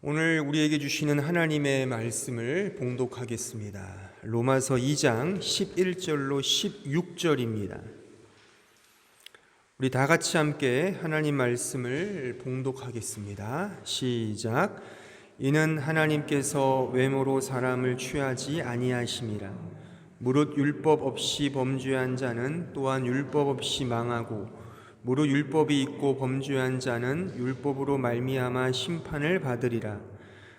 오늘 우리에게 주시는 하나님의 말씀을 봉독하겠습니다. 로마서 2장 11절로 16절입니다. 우리 다 같이 함께 하나님 말씀을 봉독하겠습니다. 시작. 이는 하나님께서 외모로 사람을 취하지 아니하심이라. 무릇 율법 없이 범죄한 자는 또한 율법 없이 망하고 무릇 율법이 있고 범죄한 자는 율법으로 말미암아 심판을 받으리라.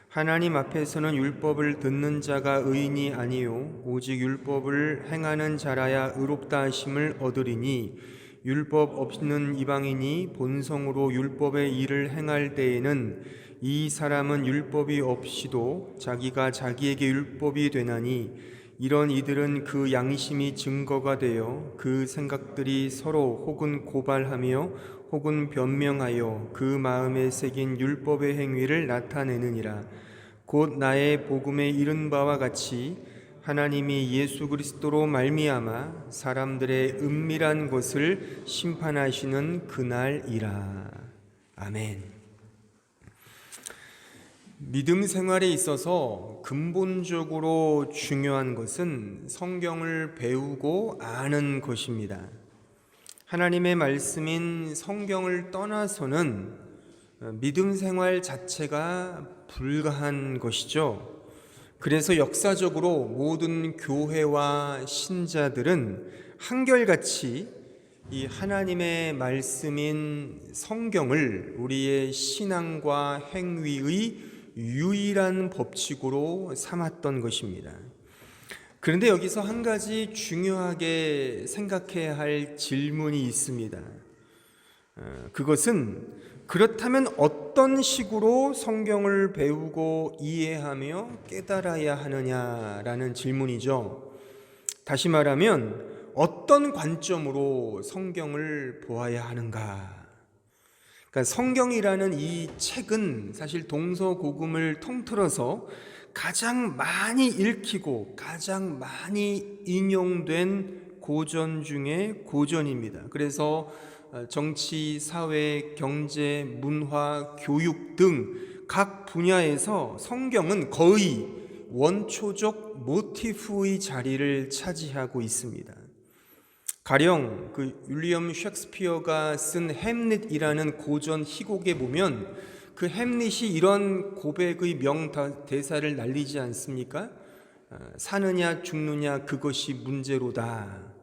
하나님 앞에서는 율법을 듣는 자가 의인이 아니요 오직 율법을 행하는 자라야 의롭다 하심을 얻으리니 율법 없는 이방인이 본성으로 율법의 일을 행할 때에는 이 사람은 율법이 없이도 자기가 자기에게 율법이 되나니 이런 이들은 그 양심이 증거가 되어 그 생각들이 서로 혹은 고발하며 혹은 변명하여 그 마음에 새긴 율법의 행위를 나타내느니라. 곧 나의 복음에 이른 바와 같이 하나님이 예수 그리스도로 말미암아 사람들의 은밀한 것을 심판하시는 그날이라. 아멘. 믿음 생활에 있어서 근본적으로 중요한 것은 성경을 배우고 아는 것입니다. 하나님의 말씀인 성경을 떠나서는 믿음 생활 자체가 불가한 것이죠. 그래서 역사적으로 모든 교회와 신자들은 한결같이 이 하나님의 말씀인 성경을 우리의 신앙과 행위의 유일한 법칙으로 삼았던 것입니다. 그런데 여기서 한 가지 중요하게 생각해야 할 질문이 있습니다. 그것은 그렇다면 어떤 식으로 성경을 배우고 이해하며 깨달아야 하느냐라는 질문이죠. 다시 말하면 어떤 관점으로 성경을 보아야 하는가? 그러니까 성경이라는 이 책은 사실 동서고금을 통틀어서 가장 많이 읽히고 가장 많이 인용된 고전 중에 고전입니다. 그래서 정치, 사회, 경제, 문화, 교육 등 각 분야에서 성경은 거의 원초적 모티프의 자리를 차지하고 있습니다. 가령 윌리엄 셰익스피어가 쓴 햄릿이라는 고전 희곡에 보면 그 햄릿이 이런 고백의 명대사를 날리지 않습니까? 사느냐 죽느냐 그것이 문제로다.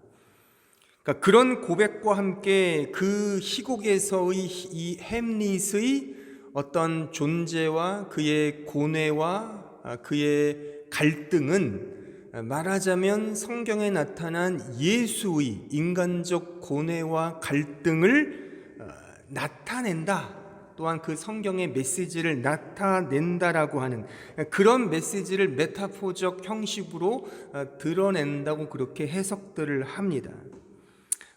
그러니까 그런 고백과 함께 그 희곡에서의 이 햄릿의 어떤 존재와 그의 고뇌와 그의 갈등은 말하자면 성경에 나타난 예수의 인간적 고뇌와 갈등을 나타낸다. 또한 그 성경의 메시지를 나타낸다라고 하는 그런 메시지를 메타포적 형식으로 드러낸다고 그렇게 해석들을 합니다.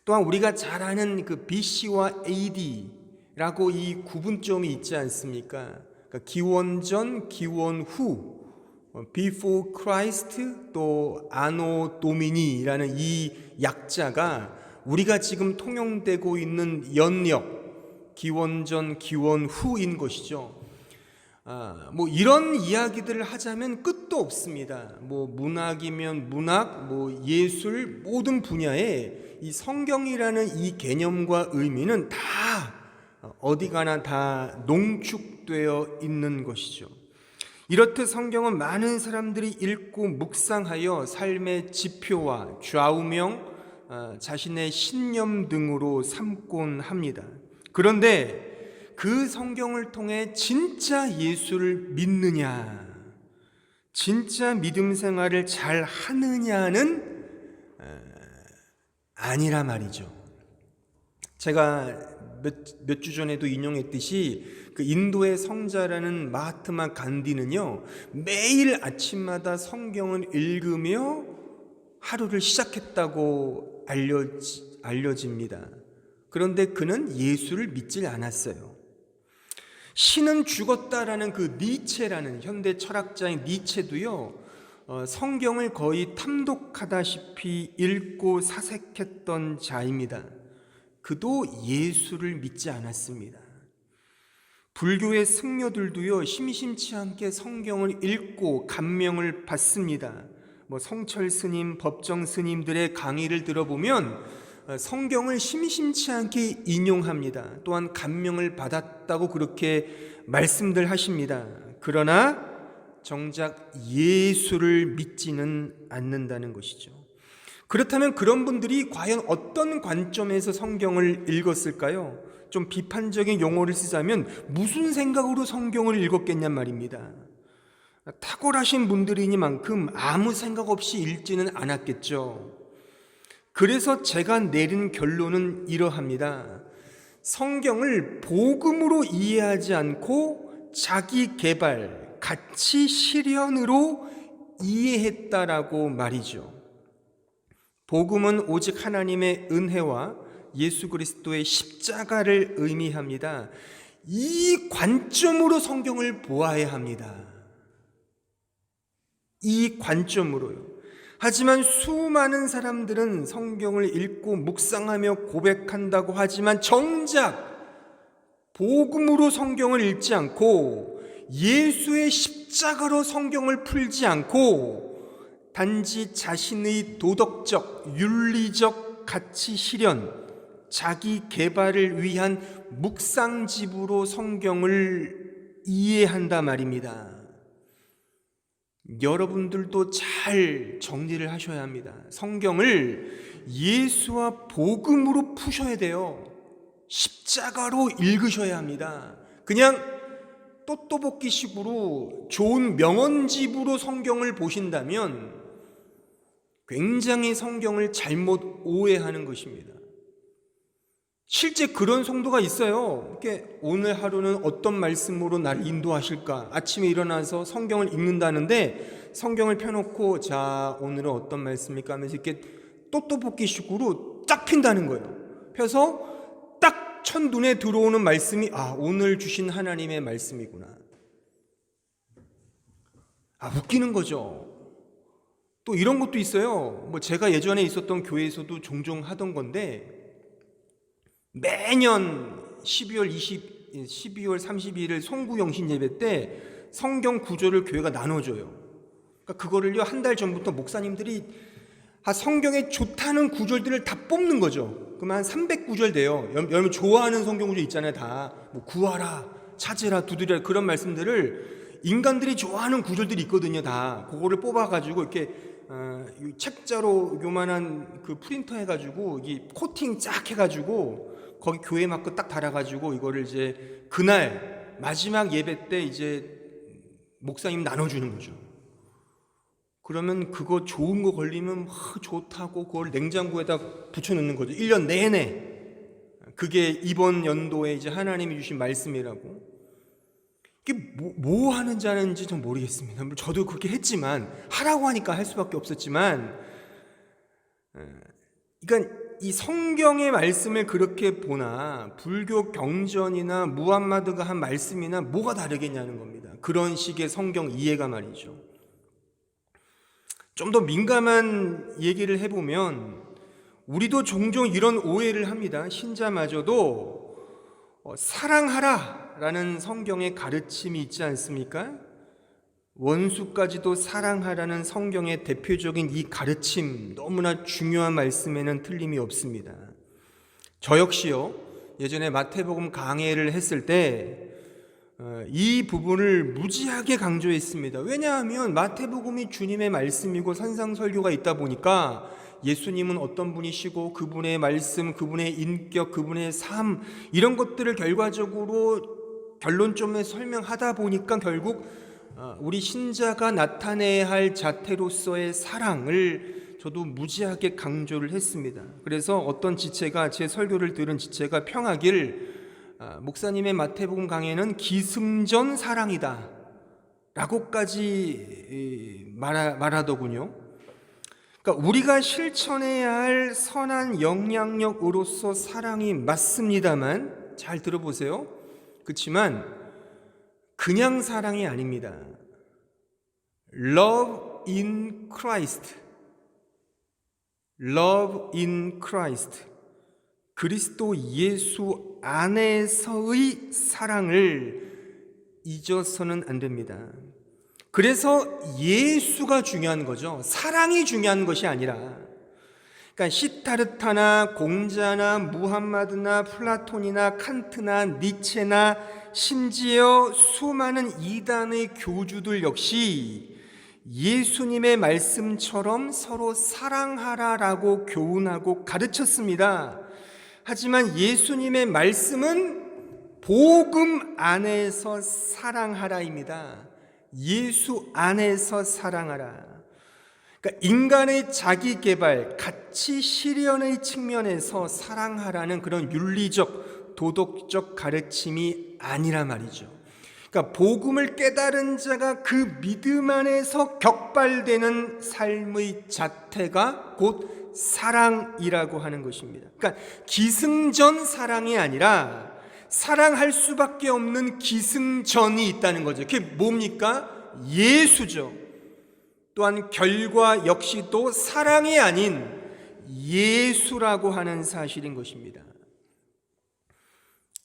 또한 우리가 잘 아는 그 BC와 AD라고 이 구분점이 있지 않습니까? 그러니까 기원전, 기원후, Before Christ 또 Anno Domini라는 이 약자가 우리가 지금 통용되고 있는 연력, 기원전, 기원후인 것이죠. 뭐 이런 이야기들을 하자면 끝도 없습니다. 뭐 문학이면 문학, 뭐 예술 모든 분야에 이 성경이라는 이 개념과 의미는 다 어디 가나 다 농축되어 있는 것이죠. 이렇듯 성경은 많은 사람들이 읽고 묵상하여 삶의 지표와 좌우명, 자신의 신념 등으로 삼곤 합니다. 그런데 그 성경을 통해 진짜 예수를 믿느냐, 진짜 믿음 생활을 잘 하느냐는 아니라 말이죠. 제가 몇 주 전에도 인용했듯이 그 인도의 성자라는 마하트마 간디는요, 매일 아침마다 성경을 읽으며 하루를 시작했다고 알려집니다. 그런데 그는 예수를 믿질 않았어요. 신은 죽었다라는 그 니체라는 현대 철학자인 니체도요, 성경을 거의 탐독하다시피 읽고 사색했던 자입니다. 그도 예수를 믿지 않았습니다. 불교의 승려들도요, 심심치 않게 성경을 읽고 감명을 받습니다. 성철 스님, 법정 스님들의 강의를 들어보면 성경을 심심치 않게 인용합니다. 또한 감명을 받았다고 그렇게 말씀들 하십니다. 그러나 정작 예수를 믿지는 않는다는 것이죠. 그렇다면 그런 분들이 과연 어떤 관점에서 성경을 읽었을까요? 좀 비판적인 용어를 쓰자면 무슨 생각으로 성경을 읽었겠냔 말입니다. 탁월하신 분들이니만큼 아무 생각 없이 읽지는 않았겠죠. 그래서 제가 내린 결론은 이러합니다. 성경을 복음으로 이해하지 않고 자기 개발, 가치 실현으로 이해했다라고 말이죠. 복음은 오직 하나님의 은혜와 예수 그리스도의 십자가를 의미합니다. 이 관점으로 성경을 보아야 합니다. 이 관점으로요. 하지만 수많은 사람들은 성경을 읽고 묵상하며 고백한다고 하지만 정작 복음으로 성경을 읽지 않고 예수의 십자가로 성경을 풀지 않고 단지 자신의 도덕적, 윤리적 가치 실현, 자기 개발을 위한 묵상집으로 성경을 이해한다 말입니다. 여러분들도 잘 정리를 하셔야 합니다. 성경을 예수와 복음으로 푸셔야 돼요. 십자가로 읽으셔야 합니다. 그냥 또또볶이식으로 좋은 명언집으로 성경을 보신다면 굉장히 성경을 잘못 오해하는 것입니다. 실제 그런 성도가 있어요. 오늘 하루는 어떤 말씀으로 나를 인도하실까? 아침에 일어나서 성경을 읽는다는데 성경을 펴놓고 자 오늘은 어떤 말씀입니까? 하면서 이렇게 또또볶이식으로 쫙 핀다는 거예요. 펴서 딱 첫눈에 들어오는 말씀이 오늘 주신 하나님의 말씀이구나. 웃기는 거죠. 또 이런 것도 있어요. 제가 예전에 있었던 교회에서도 종종 하던 건데 매년 12월 31일 송구영신 예배 때 성경 구절을 교회가 나눠줘요. 그러니까 그거를요 한 달 전부터 목사님들이 성경에 좋다는 구절들을 다 뽑는 거죠. 그러면 한 300구절 돼요. 여러분 좋아하는 성경 구절 있잖아요. 다 구하라, 찾으라, 두드리라 그런 말씀들을 인간들이 좋아하는 구절들이 있거든요. 다 그거를 뽑아가지고 이렇게 책자로 요만한 그 프린터 해가지고 이 코팅 쫙 해가지고 거기 교회 마크 딱 달아가지고 이거를 이제 그날 마지막 예배 때 이제 목사님 나눠주는 거죠. 그러면 그거 좋은 거 걸리면 좋다고 그걸 냉장고에다 붙여놓는 거죠. 1년 내내. 그게 이번 연도에 이제 하나님이 주신 말씀이라고. 이게 뭐 하는지 아는지 전 모르겠습니다. 저도 그렇게 했지만 하라고 하니까 할 수밖에 없었지만 그러니까 이 성경의 말씀을 그렇게 보나 불교 경전이나 무함마드가 한 말씀이나 뭐가 다르겠냐는 겁니다. 그런 식의 성경 이해가 말이죠. 좀 더 민감한 얘기를 해보면 우리도 종종 이런 오해를 합니다. 신자마저도 사랑하라 라는 성경의 가르침이 있지 않습니까? 원수까지도 사랑하라는 성경의 대표적인 이 가르침 너무나 중요한 말씀에는 틀림이 없습니다. 저 역시요 예전에 마태복음 강해를 했을 때 이 부분을 무지하게 강조했습니다. 왜냐하면 마태복음이 주님의 말씀이고 산상설교가 있다 보니까 예수님은 어떤 분이시고 그분의 말씀, 그분의 인격, 그분의 삶 이런 것들을 결과적으로 결론점에 설명하다 보니까 결국 우리 신자가 나타내야 할 자태로서의 사랑을 저도 무지하게 강조를 했습니다. 그래서 어떤 지체가 제 설교를 들은 지체가 평하길 목사님의 마태복음 강해는 기승전 사랑이다 라고까지 말하더군요. 그러니까 우리가 실천해야 할 선한 영향력으로서 사랑이 맞습니다만 잘 들어보세요. 그렇지만 그냥 사랑이 아닙니다. Love in Christ. Love in Christ. 그리스도 예수 안에서의 사랑을 잊어서는 안 됩니다. 그래서 예수가 중요한 거죠. 사랑이 중요한 것이 아니라. 그러니까 시타르타나 공자나 무함마드나 플라톤이나 칸트나 니체나 심지어 수많은 이단의 교주들 역시 예수님의 말씀처럼 서로 사랑하라라고 교훈하고 가르쳤습니다. 하지만 예수님의 말씀은 복음 안에서 사랑하라입니다. 예수 안에서 사랑하라. 그러니까 인간의 자기 개발, 가치 실현의 측면에서 사랑하라는 그런 윤리적, 도덕적 가르침이 아니라 말이죠. 그러니까 복음을 깨달은 자가 그 믿음 안에서 격발되는 삶의 자태가 곧 사랑이라고 하는 것입니다. 그러니까 기승전 사랑이 아니라 사랑할 수밖에 없는 기승전이 있다는 거죠. 그게 뭡니까? 예수죠. 또한 결과 역시도 사랑이 아닌 예수라고 하는 사실인 것입니다.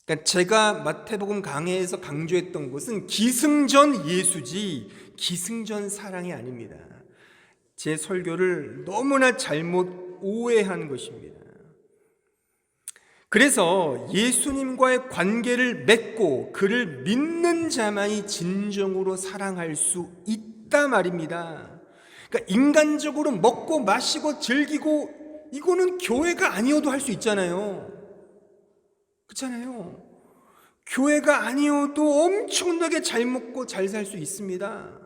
그러니까 제가 마태복음 강해에서 강조했던 것은 기승전 예수지 기승전 사랑이 아닙니다. 제 설교를 너무나 잘못 오해한 것입니다. 그래서 예수님과의 관계를 맺고 그를 믿는 자만이 진정으로 사랑할 수 있다 말입니다. 그러니까 인간적으로 먹고 마시고 즐기고 이거는 교회가 아니어도 할 수 있잖아요. 그렇잖아요. 교회가 아니어도 엄청나게 잘 먹고 잘 살 수 있습니다.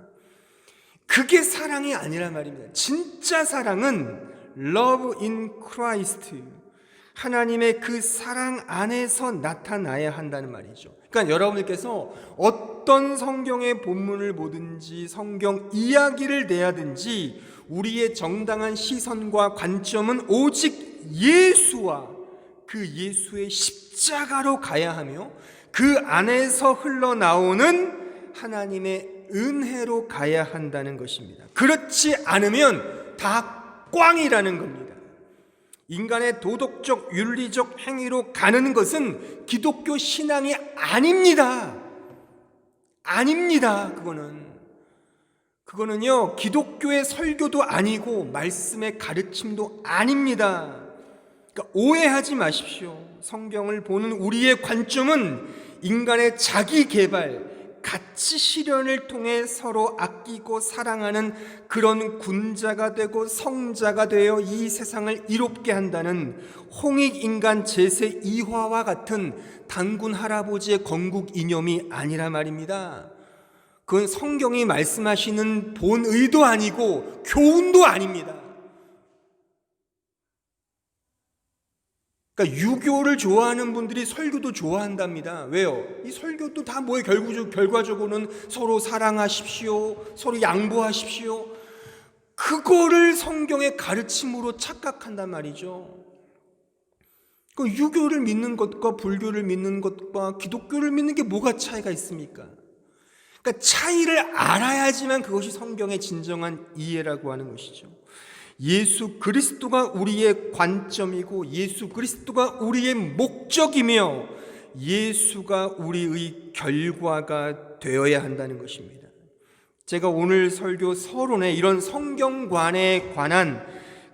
그게 사랑이 아니란 말입니다. 진짜 사랑은 Love in Christ, 하나님의 그 사랑 안에서 나타나야 한다는 말이죠. 그러니까 여러분들께서 어떤 성경의 본문을 보든지 성경 이야기를 내야든지 우리의 정당한 시선과 관점은 오직 예수와 그 예수의 십자가로 가야 하며 그 안에서 흘러나오는 하나님의 은혜로 가야 한다는 것입니다. 그렇지 않으면 다 꽝이라는 겁니다. 인간의 도덕적 윤리적 행위로 가는 것은 기독교 신앙이 아닙니다. 아닙니다. 그거는요 기독교의 설교도 아니고 말씀의 가르침도 아닙니다. 그러니까 오해하지 마십시오. 성경을 보는 우리의 관점은 인간의 자기 개발, 가치 실현을 통해 서로 아끼고 사랑하는 그런 군자가 되고 성자가 되어 이 세상을 이롭게 한다는 홍익인간 제세 2화와 같은 단군 할아버지의 건국 이념이 아니라 말입니다. 그건 성경이 말씀하시는 본 의도 아니고 교훈도 아닙니다. 그러니까 유교를 좋아하는 분들이 설교도 좋아한답니다. 왜요? 이 설교도 다 뭐예요? 결과적으로는 서로 사랑하십시오, 서로 양보하십시오. 그거를 성경의 가르침으로 착각한단 말이죠. 그 유교를 믿는 것과 불교를 믿는 것과 기독교를 믿는 게 뭐가 차이가 있습니까? 그러니까 차이를 알아야지만 그것이 성경의 진정한 이해라고 하는 것이죠. 예수 그리스도가 우리의 관점이고 예수 그리스도가 우리의 목적이며 예수가 우리의 결과가 되어야 한다는 것입니다. 제가 오늘 설교 서론에 이런 성경관에 관한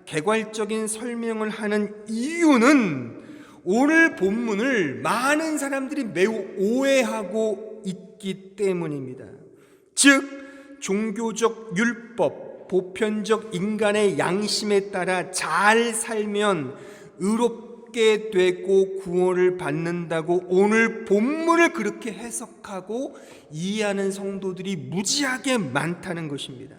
개괄적인 설명을 하는 이유는 오늘 본문을 많은 사람들이 매우 오해하고 있기 때문입니다. 즉 종교적 율법, 보편적 인간의 양심에 따라 잘 살면 의롭게 되고 구원을 받는다고 오늘 본문을 그렇게 해석하고 이해하는 성도들이 무지하게 많다는 것입니다.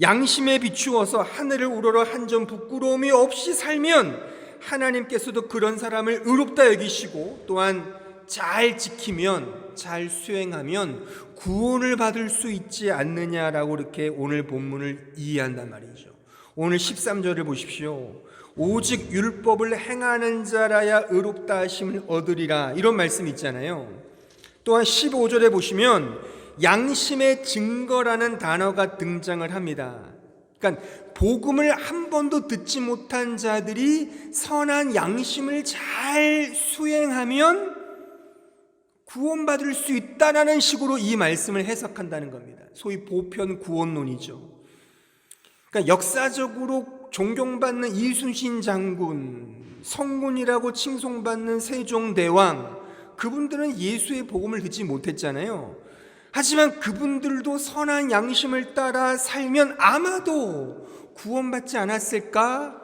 양심에 비추어서 하늘을 우러러 한 점 부끄러움이 없이 살면 하나님께서도 그런 사람을 의롭다 여기시고 또한 잘 지키면 잘 수행하면 구원을 받을 수 있지 않느냐라고 이렇게 오늘 본문을 이해한단 말이죠. 오늘 13절을 보십시오. 오직 율법을 행하는 자라야 의롭다 하심을 얻으리라, 이런 말씀이 있잖아요. 또한 15절에 보시면 양심의 증거라는 단어가 등장을 합니다. 그러니까 복음을 한 번도 듣지 못한 자들이 선한 양심을 잘 수행하면 구원받을 수 있다라는 식으로 이 말씀을 해석한다는 겁니다. 소위 보편 구원론이죠. 그러니까 역사적으로 존경받는 이순신 장군, 성군이라고 칭송받는 세종대왕, 그분들은 예수의 복음을 듣지 못했잖아요. 하지만 그분들도 선한 양심을 따라 살면 아마도 구원받지 않았을까라고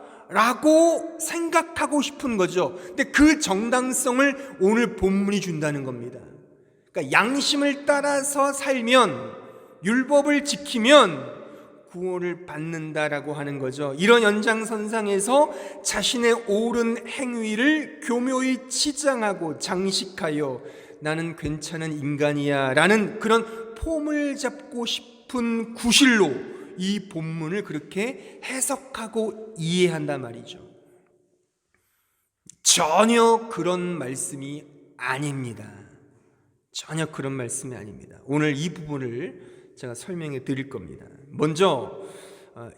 생각하고 싶은 거죠. 근데 그 정당성을 오늘 본문이 준다는 겁니다. 그러니까 양심을 따라서 살면, 율법을 지키면 구원을 받는다라고 하는 거죠. 이런 연장선상에서 자신의 옳은 행위를 교묘히 치장하고 장식하여 나는 괜찮은 인간이야 라는 그런 폼을 잡고 싶은 구실로 이 본문을 그렇게 해석하고 이해한단 말이죠. 전혀 그런 말씀이 아닙니다. 전혀 그런 말씀이 아닙니다. 오늘 이 부분을 제가 설명해 드릴 겁니다. 먼저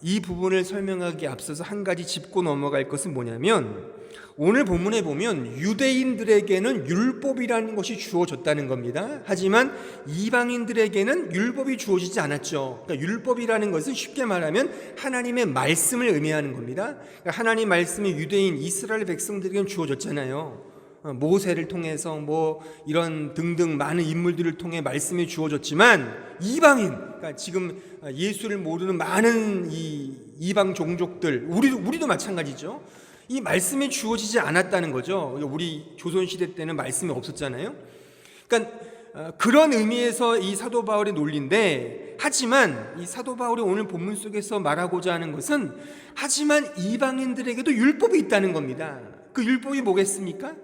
이 부분을 설명하기에 앞서서 한 가지 짚고 넘어갈 것은 뭐냐면, 오늘 본문에 보면 유대인들에게는 율법이라는 것이 주어졌다는 겁니다. 하지만 이방인들에게는 율법이 주어지지 않았죠. 그러니까 율법이라는 것은 쉽게 말하면 하나님의 말씀을 의미하는 겁니다. 그러니까 하나님 말씀이 유대인 이스라엘 백성들에게는 주어졌잖아요. 모세를 통해서 이런 등등 많은 인물들을 통해 말씀이 주어졌지만 이방인, 그러니까 지금 예수를 모르는 많은 이 이방 종족들, 우리도 마찬가지죠. 이 말씀이 주어지지 않았다는 거죠. 우리 조선시대 때는 말씀이 없었잖아요. 그러니까 그런 의미에서 이 사도 바울의 논리인데, 하지만 이 사도 바울이 오늘 본문 속에서 말하고자 하는 것은, 하지만 이방인들에게도 율법이 있다는 겁니다. 그 율법이 뭐겠습니까?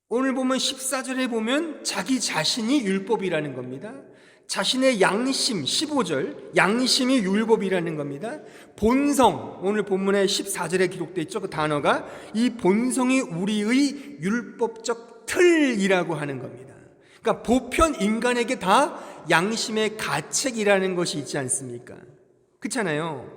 오늘 보면 14절에 보면 자기 자신이 율법이라는 겁니다. 자신의 양심, 15절, 양심이 율법이라는 겁니다. 본성, 오늘 본문에 14절에 기록되어 있죠. 그 단어가, 이 본성이 우리의 율법적 틀이라고 하는 겁니다. 그러니까 보편 인간에게 다 양심의 가책이라는 것이 있지 않습니까? 그렇잖아요.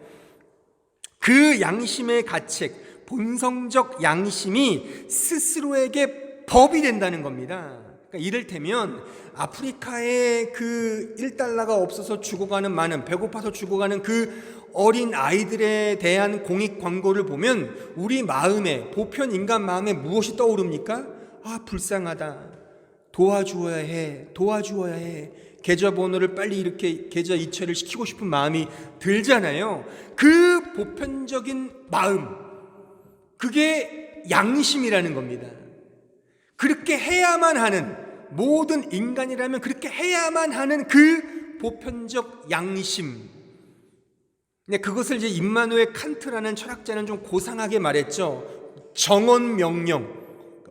그 양심의 가책, 본성적 양심이 스스로에게 법이 된다는 겁니다. 그러니까 이를테면 아프리카에 그 1달러가 없어서 죽어가는 많은, 배고파서 죽어가는 그 어린 아이들에 대한 공익 광고를 보면 우리 마음에, 보편 인간 마음에 무엇이 떠오릅니까? 아, 불쌍하다, 도와주어야 해, 계좌번호를 빨리 이렇게 계좌 이체를 시키고 싶은 마음이 들잖아요. 그 보편적인 마음, 그게 양심이라는 겁니다. 그렇게 해야만 하는, 모든 인간이라면 그렇게 해야만 하는 그 보편적 양심. 근데 그것을 이제 임마누엘 칸트라는 철학자는 좀 고상하게 말했죠. 정언 명령.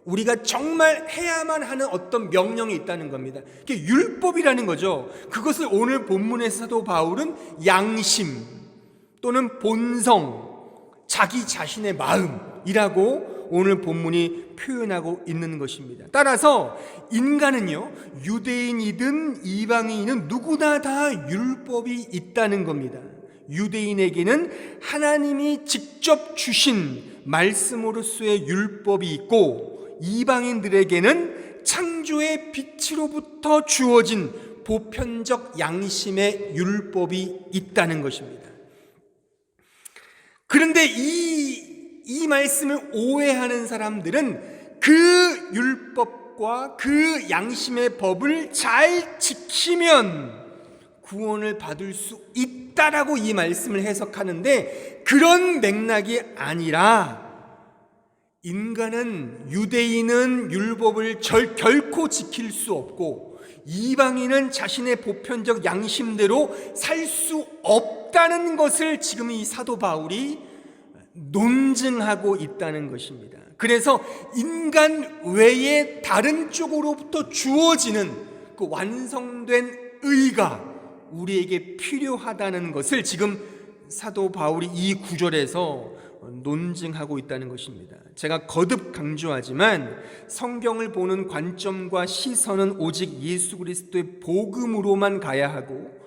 우리가 정말 해야만 하는 어떤 명령이 있다는 겁니다. 그게 율법이라는 거죠. 그것을 오늘 본문의 사도 바울은 양심 또는 본성, 자기 자신의 마음이라고 오늘 본문이 표현하고 있는 것입니다. 따라서 인간은요, 유대인이든 이방인이든 누구나 다 율법이 있다는 겁니다. 유대인에게는 하나님이 직접 주신 말씀으로서의 율법이 있고, 이방인들에게는 창조의 빛으로부터 주어진 보편적 양심의 율법이 있다는 것입니다. 그런데 이 말씀을 오해하는 사람들은 그 율법과 그 양심의 법을 잘 지키면 구원을 받을 수 있다라고 이 말씀을 해석하는데, 그런 맥락이 아니라 인간은, 유대인은 율법을 결코 지킬 수 없고 이방인은 자신의 보편적 양심대로 살 수 없다는 것을 지금 이 사도 바울이 논증하고 있다는 것입니다. 그래서 인간 외에 다른 쪽으로부터 주어지는 그 완성된 의가 우리에게 필요하다는 것을 지금 사도 바울이 이 구절에서 논증하고 있다는 것입니다. 제가 거듭 강조하지만 성경을 보는 관점과 시선은 오직 예수 그리스도의 복음으로만 가야 하고,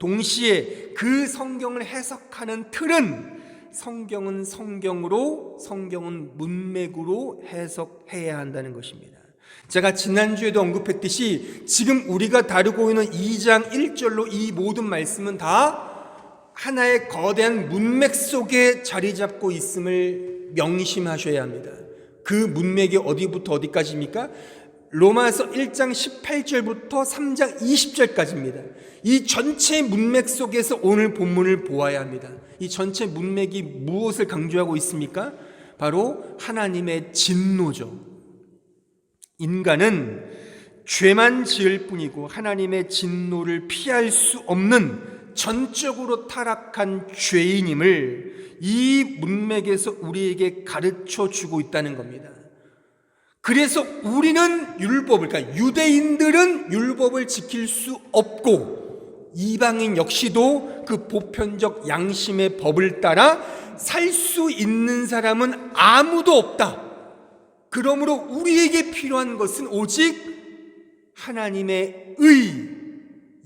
동시에 그 성경을 해석하는 틀은 성경은 성경으로, 성경은 문맥으로 해석해야 한다는 것입니다. 제가 지난주에도 언급했듯이 지금 우리가 다루고 있는 2장 1절로 이 모든 말씀은 다 하나의 거대한 문맥 속에 자리 잡고 있음을 명심하셔야 합니다. 그 문맥이 어디부터 어디까지입니까? 로마서 1장 18절부터 3장 20절까지입니다. 이 전체 문맥 속에서 오늘 본문을 보아야 합니다. 이 전체 문맥이 무엇을 강조하고 있습니까? 바로 하나님의 진노죠. 인간은 죄만 지을 뿐이고 하나님의 진노를 피할 수 없는 전적으로 타락한 죄인임을 이 문맥에서 우리에게 가르쳐 주고 있다는 겁니다. 그래서 우리는 율법을, 그러니까 유대인들은 율법을 지킬 수 없고 이방인 역시도 그 보편적 양심의 법을 따라 살 수 있는 사람은 아무도 없다. 그러므로 우리에게 필요한 것은 오직 하나님의 의,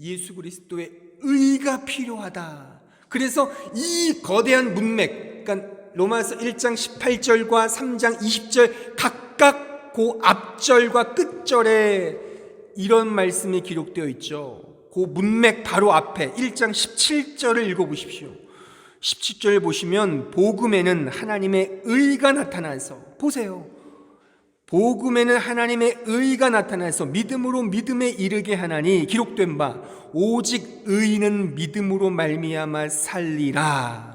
예수 그리스도의 의가 필요하다. 그래서 이 거대한 문맥, 그러니까 로마서 1장 18절과 3장 20절 각각 그 앞절과 끝절에 이런 말씀이 기록되어 있죠. 그 문맥 바로 앞에 1장 17절을 읽어보십시오. 17절 보시면 복음에는 하나님의 의가 나타나서, 보세요, 복음에는 하나님의 의가 나타나서 믿음으로 믿음에 이르게 하나니 기록된 바 오직 의인은 믿음으로 말미암아 살리라.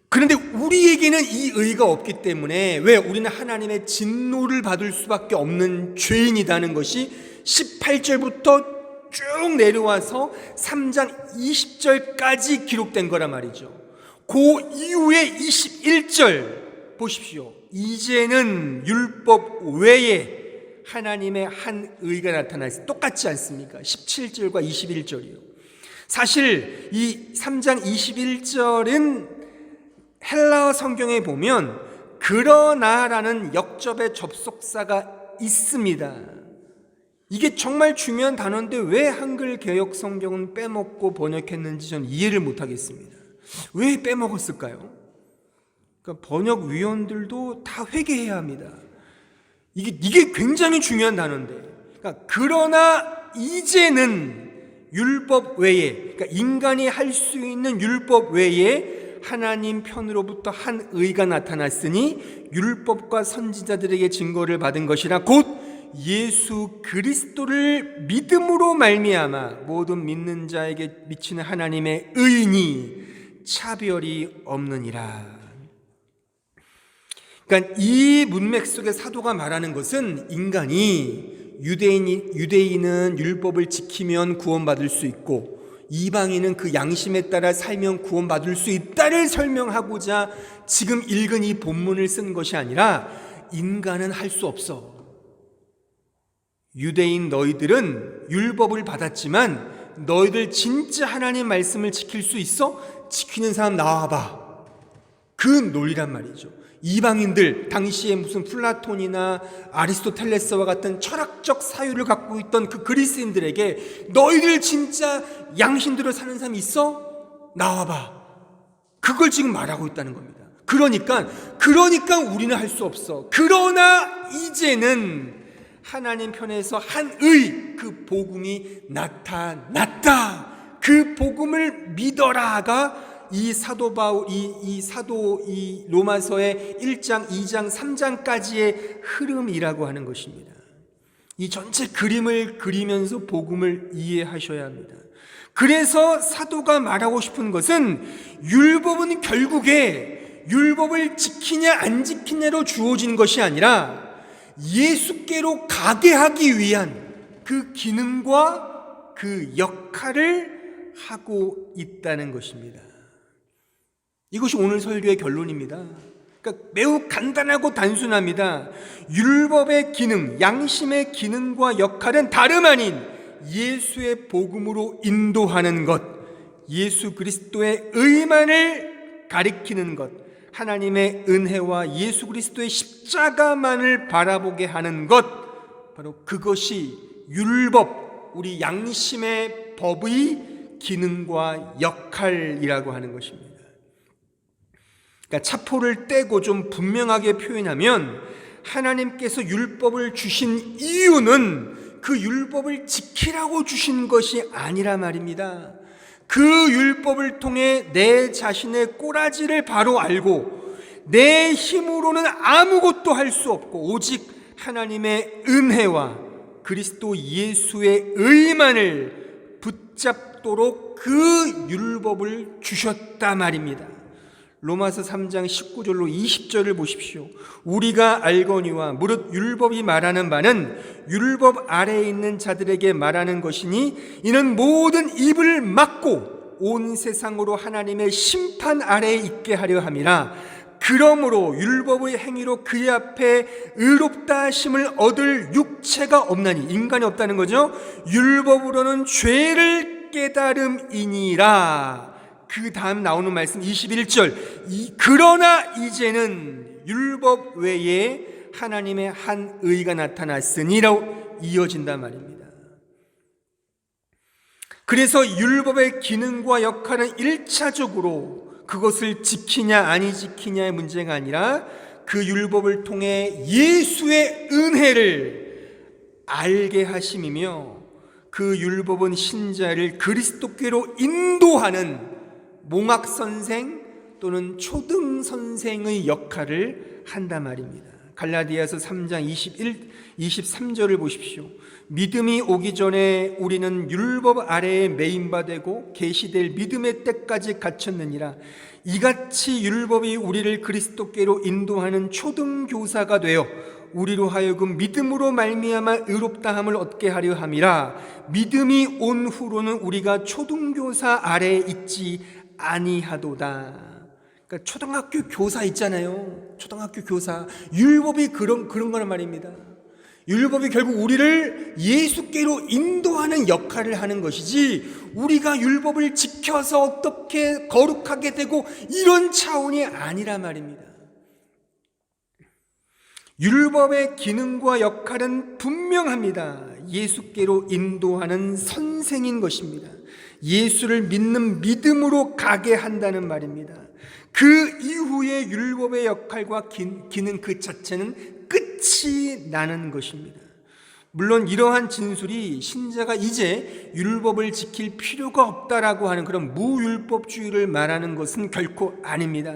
그런데 우리에게는 이 의가 없기 때문에 왜 우리는 하나님의 진노를 받을 수밖에 없는 죄인이라는 것이 18절부터 쭉 내려와서 3장 20절까지 기록된 거란 말이죠. 그 이후에 21절 보십시오. 이제는 율법 외에 하나님의 한 의가 나타나서 똑같지 않습니까? 17절과 21절이요. 사실 이 3장 21절은 헬라어 성경에 보면 그러나라는 역접의 접속사가 있습니다. 이게 정말 중요한 단어인데 왜 한글 개역 성경은 빼먹고 번역했는지 저는 이해를 못하겠습니다. 왜 빼먹었을까요? 그러니까 번역위원들도 다 회개해야 합니다. 이게 굉장히 중요한 단어인데, 그러니까 그러나 이제는 율법 외에, 그러니까 인간이 할 수 있는 율법 외에 하나님 편으로부터 한 의가 나타났으니 율법과 선지자들에게 증거를 받은 것이라 곧 예수 그리스도를 믿음으로 말미암아 모든 믿는 자에게 미치는 하나님의 의니 차별이 없느니라. 그러니까 이 문맥 속에 사도가 말하는 것은 인간이 유대인은 율법을 지키면 구원받을 수 있고 이방인은 그 양심에 따라 살면 구원받을 수 있다를 설명하고자 지금 읽은 이 본문을 쓴 것이 아니라 인간은 할 수 없어. 유대인 너희들은 율법을 받았지만 너희들 진짜 하나님 말씀을 지킬 수 있어? 지키는 사람 나와봐. 그 논리란 말이죠. 이방인들, 당시에 무슨 플라톤이나 아리스토텔레스와 같은 철학적 사유를 갖고 있던 그 그리스인들에게 너희들 진짜 양심대로 사는 사람이 있어? 나와봐. 그걸 지금 말하고 있다는 겁니다. 그러니까 우리는 할 수 없어. 그러나 이제는 하나님 편에서 한의, 그 복음이 나타났다. 그 복음을 믿어라가 이 사도 바울, 이 로마서의 1장, 2장, 3장까지의 흐름이라고 하는 것입니다. 이 전체 그림을 그리면서 복음을 이해하셔야 합니다. 그래서 사도가 말하고 싶은 것은 율법은 결국에 율법을 지키냐 안 지키냐로 주어진 것이 아니라 예수께로 가게 하기 위한 그 기능과 그 역할을 하고 있다는 것입니다. 이것이 오늘 설교의 결론입니다. 그러니까 매우 간단하고 단순합니다. 율법의 기능, 양심의 기능과 역할은 다름 아닌 예수의 복음으로 인도하는 것, 예수 그리스도의 의만을 가리키는 것, 하나님의 은혜와 예수 그리스도의 십자가만을 바라보게 하는 것, 바로 그것이 율법, 우리 양심의 법의 기능과 역할이라고 하는 것입니다. 그러니까 차포를 떼고 좀 분명하게 표현하면 하나님께서 율법을 주신 이유는 그 율법을 지키라고 주신 것이 아니라 말입니다. 그 율법을 통해 내 자신의 꼬라지를 바로 알고 내 힘으로는 아무것도 할 수 없고 오직 하나님의 은혜와 그리스도 예수의 의만을 붙잡도록 그 율법을 주셨다 말입니다. 로마서 3장 19절로 20절을 보십시오. 우리가 알거니와 무릇 율법이 말하는 바는 율법 아래에 있는 자들에게 말하는 것이니 이는 모든 입을 막고 온 세상으로 하나님의 심판 아래에 있게 하려 함이라. 그러므로 율법의 행위로 그의 앞에 의롭다 하심을 얻을 육체가 없나니, 인간이 없다는 거죠. 율법으로는 죄를 깨달음이니라. 그 다음 나오는 말씀 21절, 그러나 이제는 율법 외에 하나님의 한 의가 나타났으니라고 이어진단 말입니다. 그래서 율법의 기능과 역할은 1차적으로 그것을 지키냐 아니 지키냐의 문제가 아니라 그 율법을 통해 예수의 은혜를 알게 하심이며, 그 율법은 신자를 그리스도께로 인도하는 몽학선생 또는 초등선생의 역할을 한단 말입니다. 갈라디아서 3장 23절을 보십시오. 믿음이 오기 전에 우리는 율법 아래에 매인바되고 계시될 믿음의 때까지 갇혔느니라. 이같이 율법이 우리를 그리스도께로 인도하는 초등교사가 되어 우리로 하여금 믿음으로 말미암아 의롭다함을 얻게 하려 함이라. 믿음이 온 후로는 우리가 초등교사 아래에 있지 아니하도다. 그러니까 초등학교 교사 있잖아요. 초등학교 교사. 율법이 그런 거란 말입니다. 율법이 결국 우리를 예수께로 인도하는 역할을 하는 것이지 우리가 율법을 지켜서 어떻게 거룩하게 되고 이런 차원이 아니라 말입니다. 율법의 기능과 역할은 분명합니다. 예수께로 인도하는 선생인 것입니다. 예수를 믿는 믿음으로 가게 한다는 말입니다. 그 이후에 율법의 역할과 기능 그 자체는 끝이 나는 것입니다. 물론 이러한 진술이 신자가 이제 율법을 지킬 필요가 없다라고 하는 그런 무율법주의를 말하는 것은 결코 아닙니다.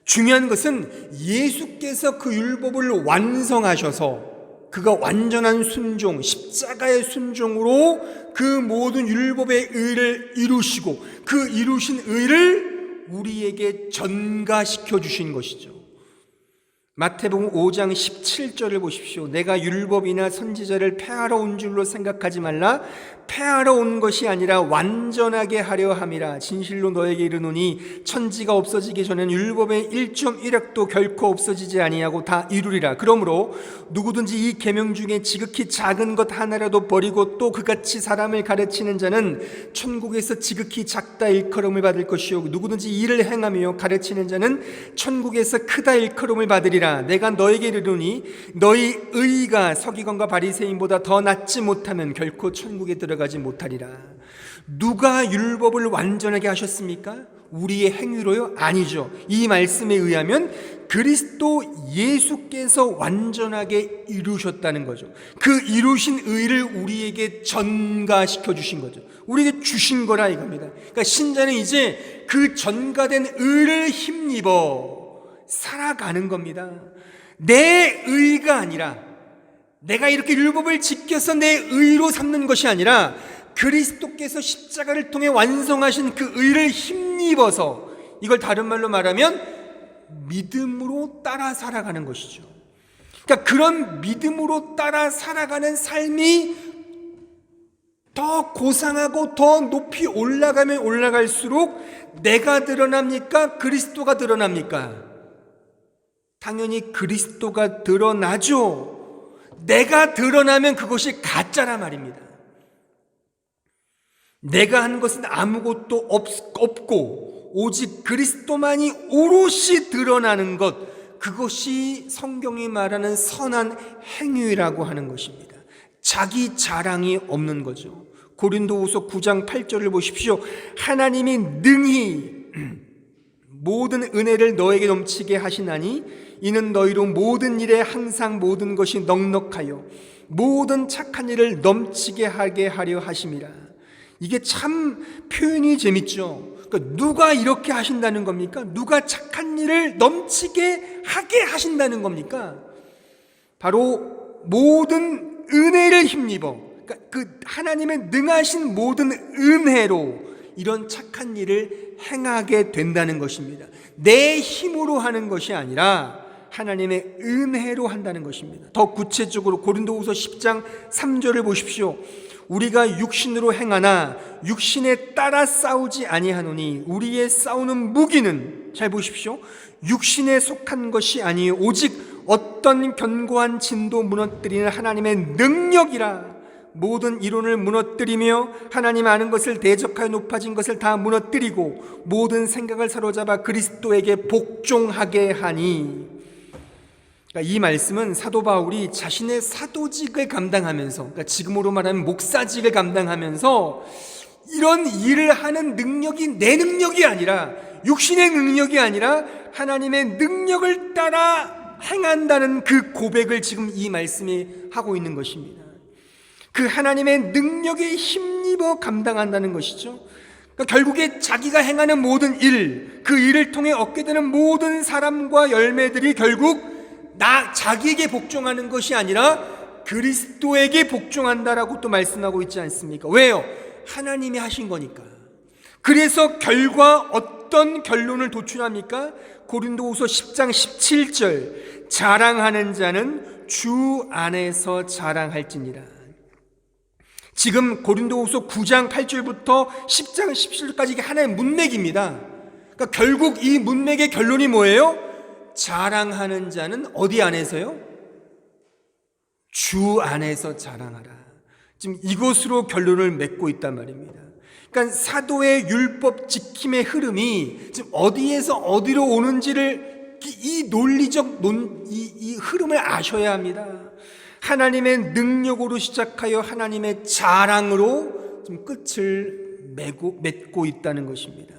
중요한 것은 예수께서 그 율법을 완성하셔서 그가 완전한 순종, 십자가의 순종으로 그 모든 율법의 의를 이루시고 그 이루신 의를 우리에게 전가시켜 주신 것이죠. 마태복음 5장 17절을 보십시오. 내가 율법이나 선지자를 폐하러 온 줄로 생각하지 말라. 폐하러 온 것이 아니라 완전하게 하려 함이라. 진실로 너에게 이르노니 천지가 없어지기 전에는 율법의 1.1획도 결코 없어지지 아니하고 다 이루리라. 그러므로 누구든지 이 계명 중에 지극히 작은 것 하나라도 버리고 또 그같이 사람을 가르치는 자는 천국에서 지극히 작다 일컬음을 받을 것이요 누구든지 이를 행하며 가르치는 자는 천국에서 크다 일컬음을 받으리라. 내가 너에게 이르노니 너희 의가 서기관과 바리새인보다 더 낫지 못하면 결코 천국에 들어가지 못하리라. 누가 율법을 완전하게 하셨습니까? 우리의 행위로요? 아니죠. 이 말씀에 의하면 그리스도 예수께서 완전하게 이루셨다는 거죠. 그 이루신 의를 우리에게 전가시켜 주신 거죠. 우리에게 주신 거라 이겁니다. 그러니까 신자는 이제 그 전가된 의를 힘입어 살아가는 겁니다. 내 의가 아니라, 내가 이렇게 율법을 지켜서 내 의로 삼는 것이 아니라 그리스도께서 십자가를 통해 완성하신 그 의를 힘입어서, 이걸 다른 말로 말하면 믿음으로 따라 살아가는 것이죠. 그러니까 그런 믿음으로 따라 살아가는 삶이 더 고상하고 더 높이 올라가면 올라갈수록 내가 드러납니까? 그리스도가 드러납니까? 당연히 그리스도가 드러나죠. 내가 드러나면 그것이 가짜라 말입니다. 내가 한 것은 아무것도 없고 오직 그리스도만이 오롯이 드러나는 것, 그것이 성경이 말하는 선한 행위라고 하는 것입니다. 자기 자랑이 없는 거죠. 고린도후서 9장 8절을 보십시오. 하나님이 능히 모든 은혜를 너에게 넘치게 하시나니 이는 너희로 모든 일에 항상 모든 것이 넉넉하여 모든 착한 일을 넘치게 하게 하려 하심이라. 이게 참 표현이 재밌죠. 그러니까 누가 이렇게 하신다는 겁니까? 누가 착한 일을 넘치게 하게 하신다는 겁니까? 바로 모든 은혜를 힘입어, 그러니까 그 하나님의 능하신 모든 은혜로 이런 착한 일을 행하게 된다는 것입니다. 내 힘으로 하는 것이 아니라 하나님의 은혜로 한다는 것입니다. 더 구체적으로 고린도후서 10장 3절을 보십시오. 우리가 육신으로 행하나 육신에 따라 싸우지 아니하노니 우리의 싸우는 무기는, 잘 보십시오, 육신에 속한 것이 아니요 오직 어떤 견고한 진도 무너뜨리는 하나님의 능력이라. 모든 이론을 무너뜨리며 하나님 아는 것을 대적하여 높아진 것을 다 무너뜨리고 모든 생각을 사로잡아 그리스도에게 복종하게 하니. 그러니까 이 말씀은 사도 바울이 자신의 사도직을 감당하면서, 그러니까 지금으로 말하면 목사직을 감당하면서 이런 일을 하는 능력이 내 능력이 아니라, 육신의 능력이 아니라 하나님의 능력을 따라 행한다는 그 고백을 지금 이 말씀이 하고 있는 것입니다. 그 하나님의 능력에 힘입어 감당한다는 것이죠. 그러니까 결국에 자기가 행하는 모든 일, 그 일을 통해 얻게 되는 모든 사람과 열매들이 결국 자기에게 복종하는 것이 아니라 그리스도에게 복종한다라고 또 말씀하고 있지 않습니까? 왜요? 하나님이 하신 거니까. 그래서 결과 어떤 결론을 도출합니까? 고린도후서 10장 17절, 자랑하는 자는 주 안에서 자랑할지니라. 지금 고린도후서 9장 8절부터 10장 17절까지 이게 하나의 문맥입니다. 그러니까 결국 이 문맥의 결론이 뭐예요? 자랑하는 자는 어디 안에서요? 주 안에서 자랑하라. 지금 이것으로 결론을 맺고 있단 말입니다. 그러니까 사도의 율법 지킴의 흐름이 지금 어디에서 어디로 오는지를 이 논리적 이 흐름을 아셔야 합니다. 하나님의 능력으로 시작하여 하나님의 자랑으로 지금 끝을 맺고 있다는 것입니다.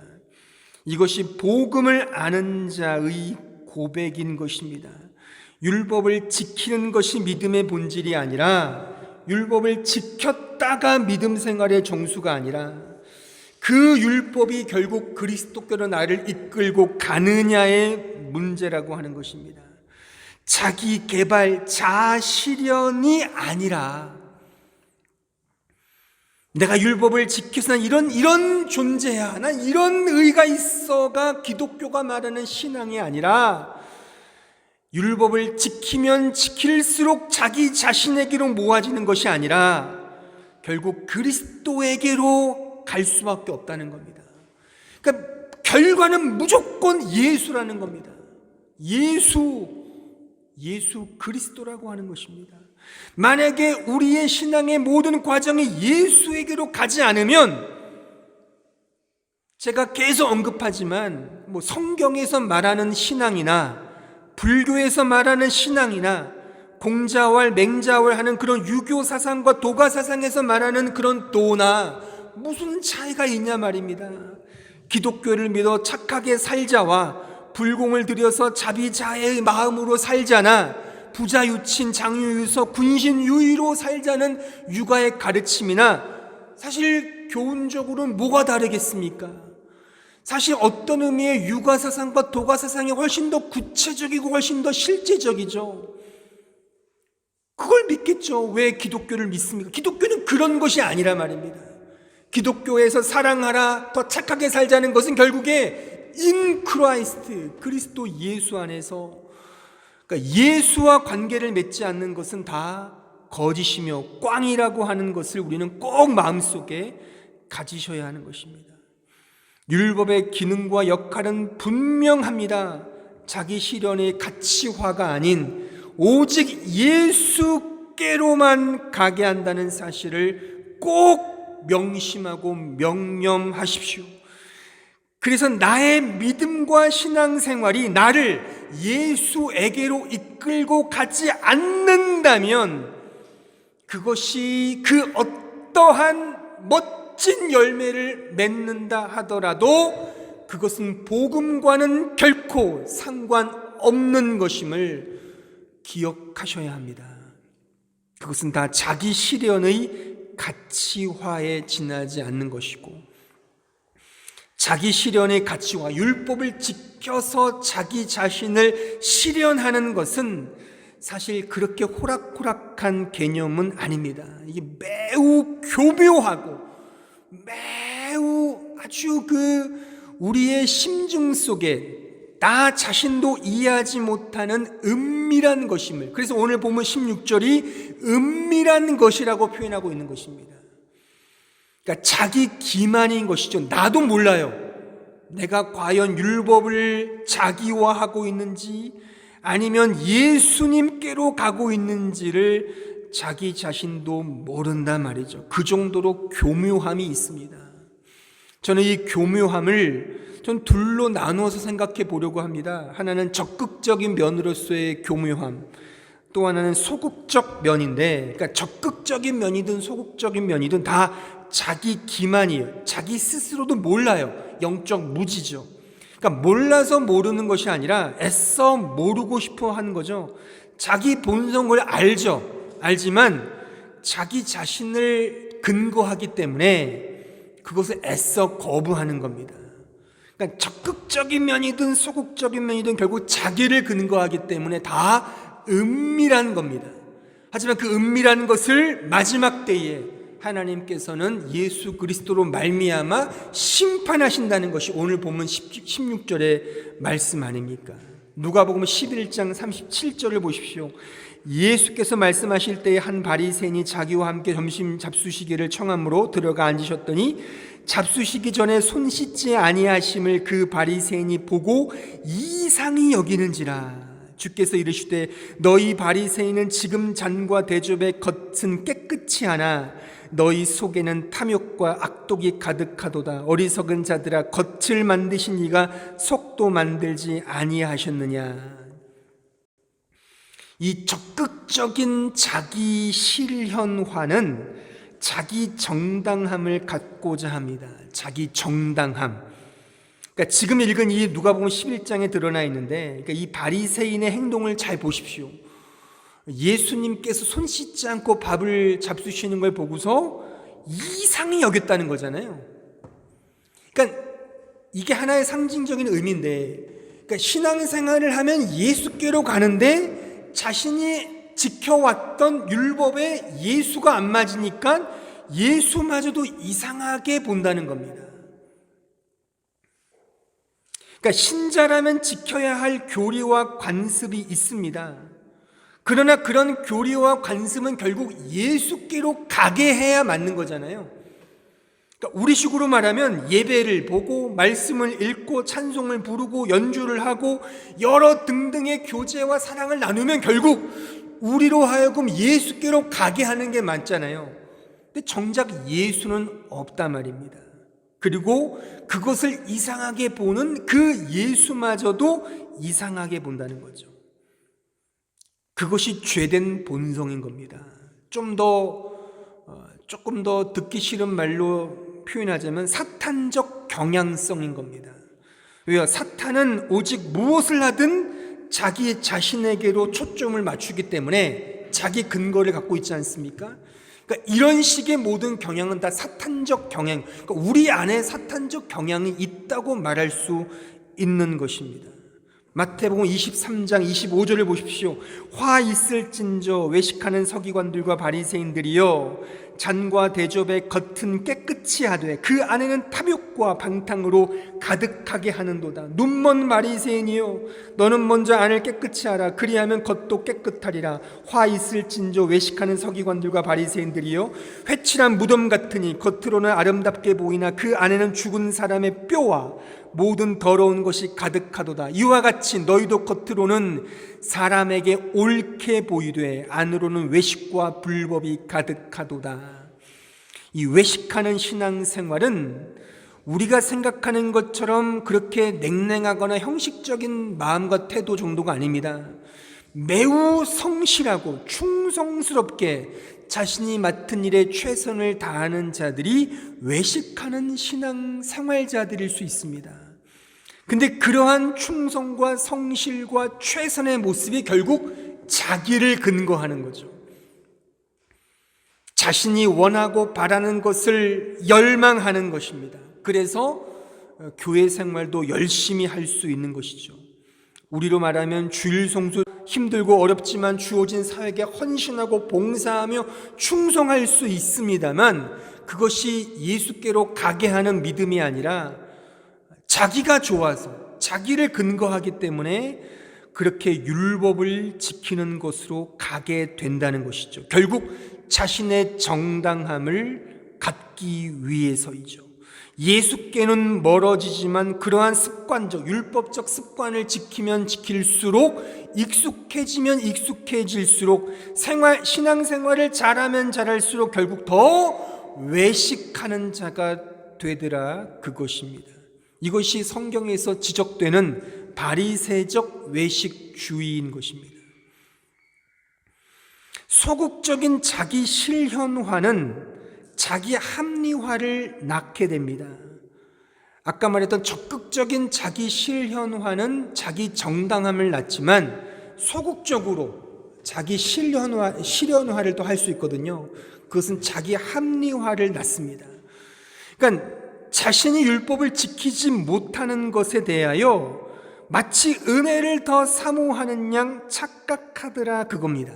이것이 복음을 아는 자의 고백인 것입니다. 율법을 지키는 것이 믿음의 본질이 아니라 율법을 지켰다가 믿음 생활의 정수가 아니라 그 율법이 결국 그리스도께로 나를 이끌고 가느냐의 문제라고 하는 것입니다. 자기 개발, 자아실현이 아니라 내가 율법을 지켜서 난 이런 존재야, 난 이런 의가 있어가 기독교가 말하는 신앙이 아니라 율법을 지키면 지킬수록 자기 자신에게로 모아지는 것이 아니라 결국 그리스도에게로 갈 수밖에 없다는 겁니다. 그러니까 결과는 무조건 예수라는 겁니다. 예수 그리스도라고 하는 것입니다. 만약에 우리의 신앙의 모든 과정이 예수에게로 가지 않으면, 제가 계속 언급하지만 성경에서 말하는 신앙이나 불교에서 말하는 신앙이나 공자왈 맹자왈 하는 그런 유교 사상과 도가 사상에서 말하는 그런 도나 무슨 차이가 있냐 말입니다. 기독교를 믿어 착하게 살자와 불공을 들여서 자비자애의 마음으로 살자나 부자유친 장유유서 군신유의로 살자는 육아의 가르침이나 사실 교훈적으로는 뭐가 다르겠습니까? 사실 어떤 의미의 육아 사상과 도가 사상이 훨씬 더 구체적이고 훨씬 더 실제적이죠. 그걸 믿겠죠. 왜 기독교를 믿습니까? 기독교는 그런 것이 아니라 말입니다. 기독교에서 사랑하라, 더 착하게 살자는 것은 결국에 in Christ, 그리스도 예수 안에서, 그러니까 예수와 관계를 맺지 않는 것은 다 거짓이며 꽝이라고 하는 것을 우리는 꼭 마음속에 가지셔야 하는 것입니다. 율법의 기능과 역할은 분명합니다. 자기 실현의 가치화가 아닌 오직 예수께로만 가게 한다는 사실을 꼭 명심하고 명념하십시오. 그래서 나의 믿음과 신앙생활이 나를 예수에게로 이끌고 가지 않는다면 그것이 그 어떠한 멋진 열매를 맺는다 하더라도 그것은 복음과는 결코 상관없는 것임을 기억하셔야 합니다. 그것은 다 자기 실현의 가치화에 지나지 않는 것이고, 자기 실현의 가치화, 율법을 지켜서 자기 자신을 실현하는 것은 사실 그렇게 호락호락한 개념은 아닙니다. 이게 매우 교묘하고 매우 아주 우리의 심중 속에 나 자신도 이해하지 못하는 은밀한 것임을, 그래서 오늘 보면 16절이 은밀한 것이라고 표현하고 있는 것입니다. 그러니까 자기 기만인 것이죠. 나도 몰라요. 내가 과연 율법을 자기화하고 있는지 아니면 예수님께로 가고 있는지를 자기 자신도 모른단 말이죠. 그 정도로 교묘함이 있습니다. 저는 이 교묘함을 둘로 나누어서 생각해 보려고 합니다. 하나는 적극적인 면으로서의 교묘함, 또 하나는 소극적 면인데, 그러니까 적극적인 면이든 소극적인 면이든 다 자기 기만이에요. 자기 스스로도 몰라요. 영적 무지죠. 그러니까 몰라서 모르는 것이 아니라 애써 모르고 싶어 하는 거죠. 자기 본성을 알죠. 알지만 자기 자신을 근거하기 때문에 그것을 애써 거부하는 겁니다. 그러니까 적극적인 면이든 소극적인 면이든 결국 자기를 근거하기 때문에 다 은밀한 겁니다. 하지만 그 은밀한 것을 마지막 때에 하나님께서는 예수 그리스도로 말미암아 심판하신다는 것이 오늘 본문 16절의 말씀 아닙니까? 누가복음 11장 37절을 보십시오. 예수께서 말씀하실 때에 한 바리새인이 자기와 함께 점심 잡수시기를 청함으로 들어가 앉으셨더니 잡수시기 전에 손 씻지 아니하심을 그 바리새인이 보고 이상히 여기는지라. 주께서 이르시되 너희 바리새인은 지금 잔과 대접의 겉은 깨끗이 하나 너희 속에는 탐욕과 악독이 가득하도다. 어리석은 자들아, 겉을 만드신 이가 속도 만들지 아니하셨느냐. 이 적극적인 자기 실현화는 자기 정당함을 갖고자 합니다. 자기 정당함. 그러니까 지금 읽은 이 누가복음 11장에 드러나 있는데, 그러니까 이 바리새인의 행동을 잘 보십시오. 예수님께서 손 씻지 않고 밥을 잡수시는 걸 보고서 이상히 여겼다는 거잖아요. 그러니까 이게 하나의 상징적인 의미인데, 그러니까 신앙생활을 하면 예수께로 가는데 자신이 지켜왔던 율법에 예수가 안 맞으니까 예수마저도 이상하게 본다는 겁니다. 그러니까 신자라면 지켜야 할 교리와 관습이 있습니다. 그러나 그런 교리와 관습은 결국 예수께로 가게 해야 맞는 거잖아요. 그러니까 우리식으로 말하면 예배를 보고 말씀을 읽고 찬송을 부르고 연주를 하고 여러 등등의 교제와 사랑을 나누면 결국 우리로 하여금 예수께로 가게 하는 게 맞잖아요. 근데 정작 예수는 없단 말입니다. 그리고 그것을 이상하게 보는 그 예수마저도 이상하게 본다는 거죠. 그것이 죄된 본성인 겁니다. 조금 더 듣기 싫은 말로 표현하자면 사탄적 경향성인 겁니다. 왜요? 사탄은 오직 무엇을 하든 자기 자신에게로 초점을 맞추기 때문에 자기 근거를 갖고 있지 않습니까? 그러니까 이런 식의 모든 경향은 다 사탄적 경향, 그러니까 우리 안에 사탄적 경향이 있다고 말할 수 있는 것입니다. 마태복음 23장 25절을 보십시오. 화 있을진저 외식하는 서기관들과 바리새인들이여 잔과 대접의 겉은 깨끗이 하되 그 안에는 탐욕과 방탕으로 가득하게 하는도다. 눈먼 바리새인이여 너는 먼저 안을 깨끗이 하라. 그리하면 겉도 깨끗하리라. 화 있을진저 외식하는 서기관들과 바리새인들이여 회칠한 무덤 같으니 겉으로는 아름답게 보이나 그 안에는 죽은 사람의 뼈와 모든 더러운 것이 가득하도다. 이와 같이 너희도 겉으로는 사람에게 옳게 보이되 안으로는 외식과 불법이 가득하도다. 이 외식하는 신앙생활은 우리가 생각하는 것처럼 그렇게 냉랭하거나 형식적인 마음과 태도 정도가 아닙니다. 매우 성실하고 충성스럽게 자신이 맡은 일에 최선을 다하는 자들이 외식하는 신앙 생활자들일 수 있습니다. 근데 그러한 충성과 성실과 최선의 모습이 결국 자기를 근거하는 거죠. 자신이 원하고 바라는 것을 열망하는 것입니다. 그래서 교회 생활도 열심히 할 수 있는 것이죠. 우리로 말하면 주일 성수, 힘들고 어렵지만 주어진 사역에 헌신하고 봉사하며 충성할 수 있습니다만, 그것이 예수께로 가게 하는 믿음이 아니라 자기가 좋아서 자기를 근거하기 때문에 그렇게 율법을 지키는 것으로 가게 된다는 것이죠. 결국 자신의 정당함을 갖기 위해서이죠. 예수께는 멀어지지만 그러한 습관적, 율법적 습관을 지키면 지킬수록, 익숙해지면 익숙해질수록, 신앙생활을 잘하면 잘할수록 결국 더 외식하는 자가 되더라, 그것입니다. 이것이 성경에서 지적되는 바리새적 외식주의인 것입니다. 소극적인 자기 실현화는 자기 합리화를 낳게 됩니다. 아까 말했던 적극적인 자기 실현화는 자기 정당함을 낳지만, 소극적으로 자기 실현화를 또 할 수 있거든요. 그것은 자기 합리화를 낳습니다. 그러니까 자신이 율법을 지키지 못하는 것에 대하여 마치 은혜를 더 사모하는 양 착각하더라, 그겁니다.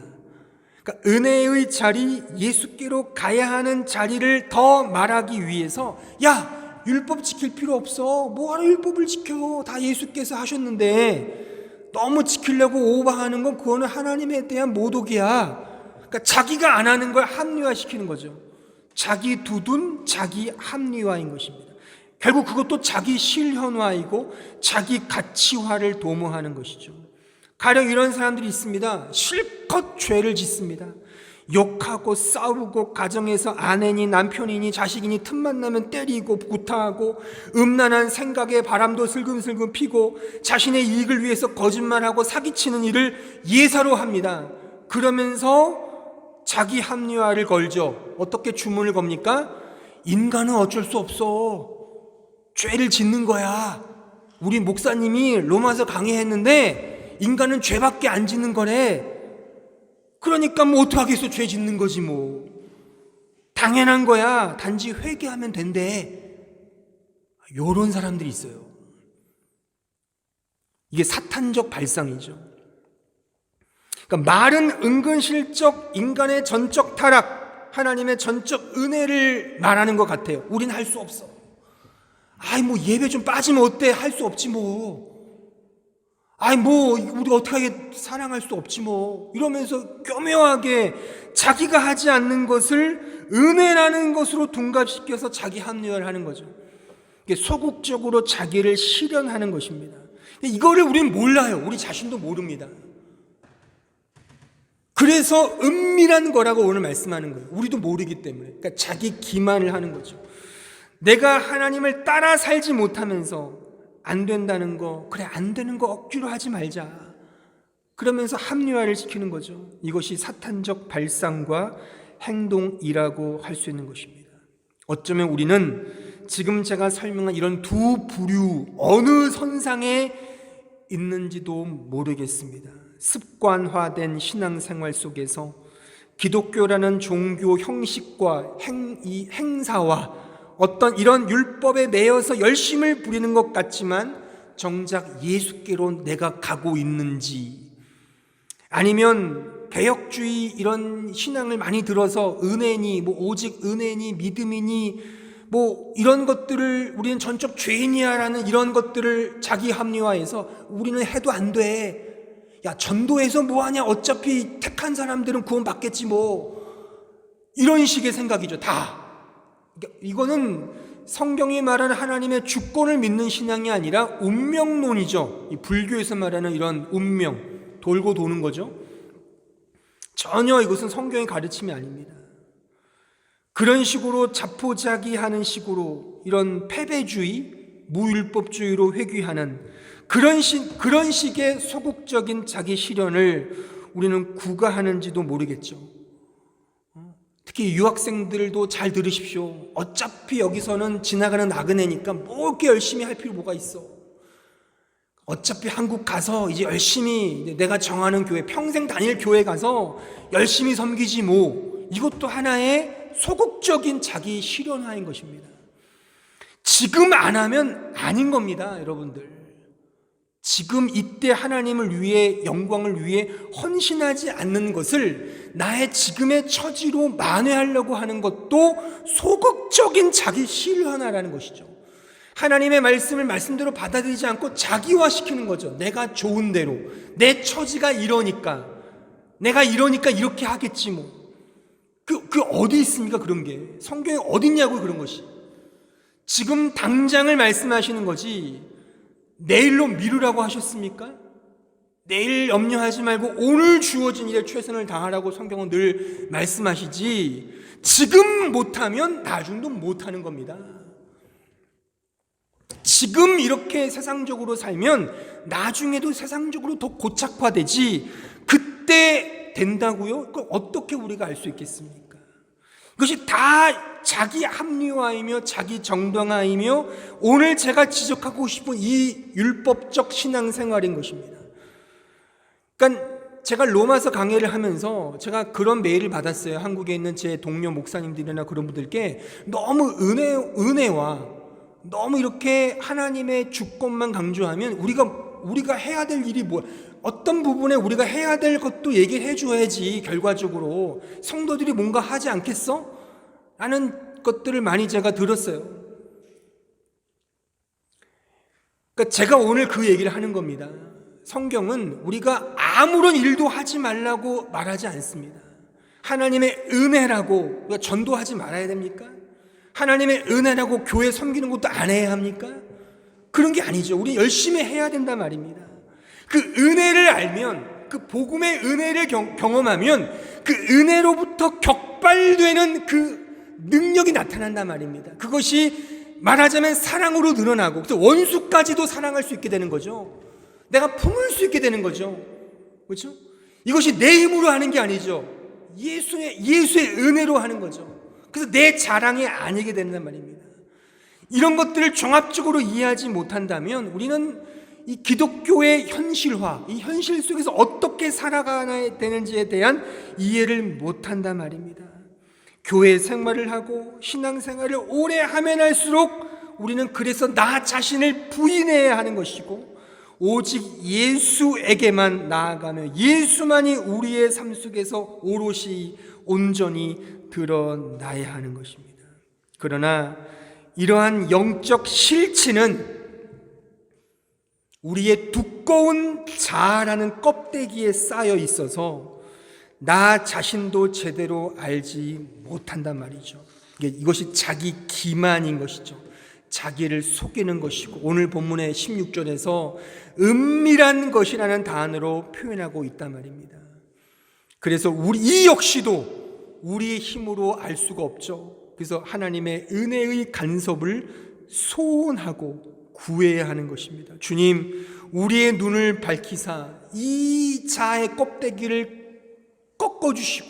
그러니까 은혜의 자리, 예수께로 가야 하는 자리를 더 말하기 위해서, 야, 율법 지킬 필요 없어, 뭐하러 율법을 지켜, 다 예수께서 하셨는데, 너무 지키려고 오버하는 건 그거는 하나님에 대한 모독이야. 그러니까 자기가 안 하는 걸 합리화시키는 거죠. 자기 두둔, 자기 합리화인 것입니다. 결국 그것도 자기 실현화이고 자기 가치화를 도모하는 것이죠. 가령 이런 사람들이 있습니다. 실컷 죄를 짓습니다. 욕하고 싸우고, 가정에서 아내니 남편이니 자식이니 틈만 나면 때리고 구타하고, 음란한 생각에 바람도 슬금슬금 피고, 자신의 이익을 위해서 거짓말하고 사기치는 일을 예사로 합니다. 그러면서 자기 합리화를 걸죠. 어떻게 주문을 겁니까? 인간은 어쩔 수 없어, 죄를 짓는 거야. 우리 목사님이 로마서 강의했는데 인간은 죄밖에 안 짓는 거래. 그러니까 뭐 어떡하겠어, 죄 짓는 거지 뭐. 당연한 거야, 단지 회개하면 된대. 요런 사람들이 있어요. 이게 사탄적 발상이죠. 그러니까 말은 은근슬쩍 인간의 전적 타락, 하나님의 전적 은혜를 말하는 것 같아요. 우린 할 수 없어. 아이 뭐 예배 좀 빠지면 어때? 할 수 없지 뭐. 아이 뭐 우리 어떻게 사랑할 수 없지 뭐. 이러면서 교묘하게 자기가 하지 않는 것을 은혜라는 것으로 둔갑시켜서 자기 합리화를 하는 거죠. 이게 소극적으로 자기를 실현하는 것입니다. 이거를 우리는 몰라요. 우리 자신도 모릅니다. 그래서 은밀한 거라고 오늘 말씀하는 거예요. 우리도 모르기 때문에. 그러니까 자기 기만을 하는 거죠. 내가 하나님을 따라 살지 못하면서 안 된다는 거, 그래 안 되는 거 억지로 하지 말자, 그러면서 합리화를 시키는 거죠. 이것이 사탄적 발상과 행동이라고 할 수 있는 것입니다. 어쩌면 우리는 지금 제가 설명한 이런 두 부류 어느 선상에 있는지도 모르겠습니다. 습관화된 신앙생활 속에서 기독교라는 종교 형식과 행사와 어떤 이런 율법에 매여서 열심을 부리는 것 같지만 정작 예수께로 내가 가고 있는지, 아니면 개혁주의 이런 신앙을 많이 들어서 은혜니 뭐 오직 은혜니 믿음이니 뭐 이런 것들을 우리는 전적 죄인이야라는 이런 것들을 자기 합리화해서 우리는 해도 안 돼, 야 전도해서 뭐하냐, 어차피 택한 사람들은 구원받겠지 뭐, 이런 식의 생각이죠. 다 이거는 성경이 말하는 하나님의 주권을 믿는 신앙이 아니라 운명론이죠. 이 불교에서 말하는 이런 운명, 돌고 도는 거죠. 전혀 이것은 성경의 가르침이 아닙니다. 그런 식으로 자포자기하는 식으로 이런 패배주의, 무율법주의로 회귀하는 그런 식의 소극적인 자기 실현을 우리는 구가하는지도 모르겠죠. 특히 유학생들도 잘 들으십시오. 어차피 여기서는 지나가는 나그네니까 뭐 이렇게 열심히 할 필요 뭐가 있어. 어차피 한국 가서 이제 열심히 내가 정하는 교회, 평생 다닐 교회 가서 열심히 섬기지 뭐. 이것도 하나의 소극적인 자기 실현화인 것입니다. 지금 안 하면 아닌 겁니다, 여러분들. 지금 이때 하나님을 위해, 영광을 위해 헌신하지 않는 것을 나의 지금의 처지로 만회하려고 하는 것도 소극적인 자기 실현화라는 것이죠. 하나님의 말씀을 말씀대로 받아들이지 않고 자기화시키는 거죠. 내가 좋은 대로, 내 처지가 이러니까, 내가 이러니까 이렇게 하겠지 뭐. 그 어디 있습니까, 그런 게? 성경에 어디 있냐고요, 그런 것이. 지금 당장을 말씀하시는 거지 내일로 미루라고 하셨습니까? 내일 염려하지 말고 오늘 주어진 일에 최선을 다하라고 성경은 늘 말씀하시지, 지금 못하면 나중도 못하는 겁니다. 지금 이렇게 세상적으로 살면 나중에도 세상적으로 더 고착화되지, 그때 된다고요? 그걸 어떻게 우리가 알 수 있겠습니까? 그것이 다 자기 합리화이며 자기 정당화이며 오늘 제가 지적하고 싶은 이 율법적 신앙생활인 것입니다. 그러니까 제가 로마서 강해를 하면서 제가 그런 메일을 받았어요. 한국에 있는 제 동료 목사님들이나 그런 분들께 너무 은혜와 너무 이렇게 하나님의 주권만 강조하면 우리가 해야 될 일이 뭐야? 어떤 부분에 우리가 해야 될 것도 얘기를 해줘야지 결과적으로 성도들이 뭔가 하지 않겠어? 라는 것들을 많이 제가 들었어요. 그러니까 제가 오늘 그 얘기를 하는 겁니다. 성경은 우리가 아무런 일도 하지 말라고 말하지 않습니다. 하나님의 은혜라고 우리가 전도하지 말아야 됩니까? 하나님의 은혜라고 교회 섬기는 것도 안 해야 합니까? 그런 게 아니죠. 우리 열심히 해야 된단 말입니다. 그 은혜를 알면, 그 복음의 은혜를 경험하면 그 은혜로부터 격발되는 그 능력이 나타난단 말입니다. 그것이 말하자면 사랑으로 늘어나고, 그래서 원수까지도 사랑할 수 있게 되는 거죠. 내가 품을 수 있게 되는 거죠. 그렇죠? 이것이 내 힘으로 하는 게 아니죠. 예수의 은혜로 하는 거죠. 그래서 내 자랑이 아니게 된단 말입니다. 이런 것들을 종합적으로 이해하지 못한다면 우리는 이 기독교의 현실화, 이 현실 속에서 어떻게 살아가야 되는지에 대한 이해를 못한단 말입니다. 교회 생활을 하고 신앙생활을 오래 하면 할수록 우리는 그래서 나 자신을 부인해야 하는 것이고, 오직 예수에게만 나아가며 예수만이 우리의 삶 속에서 오롯이 온전히 드러나야 하는 것입니다. 그러나 이러한 영적 실체는 우리의 두꺼운 자아라는 껍데기에 쌓여 있어서 나 자신도 제대로 알지 못한단 말이죠. 이것이 자기 기만인 것이죠. 자기를 속이는 것이고, 오늘 본문의 16절에서 은밀한 것이라는 단어로 표현하고 있단 말입니다. 그래서 이 역시도 우리의 힘으로 알 수가 없죠. 그래서 하나님의 은혜의 간섭을 소원하고 구해야 하는 것입니다. 주님, 우리의 눈을 밝히사 이 자의 껍데기를 꺾어주시고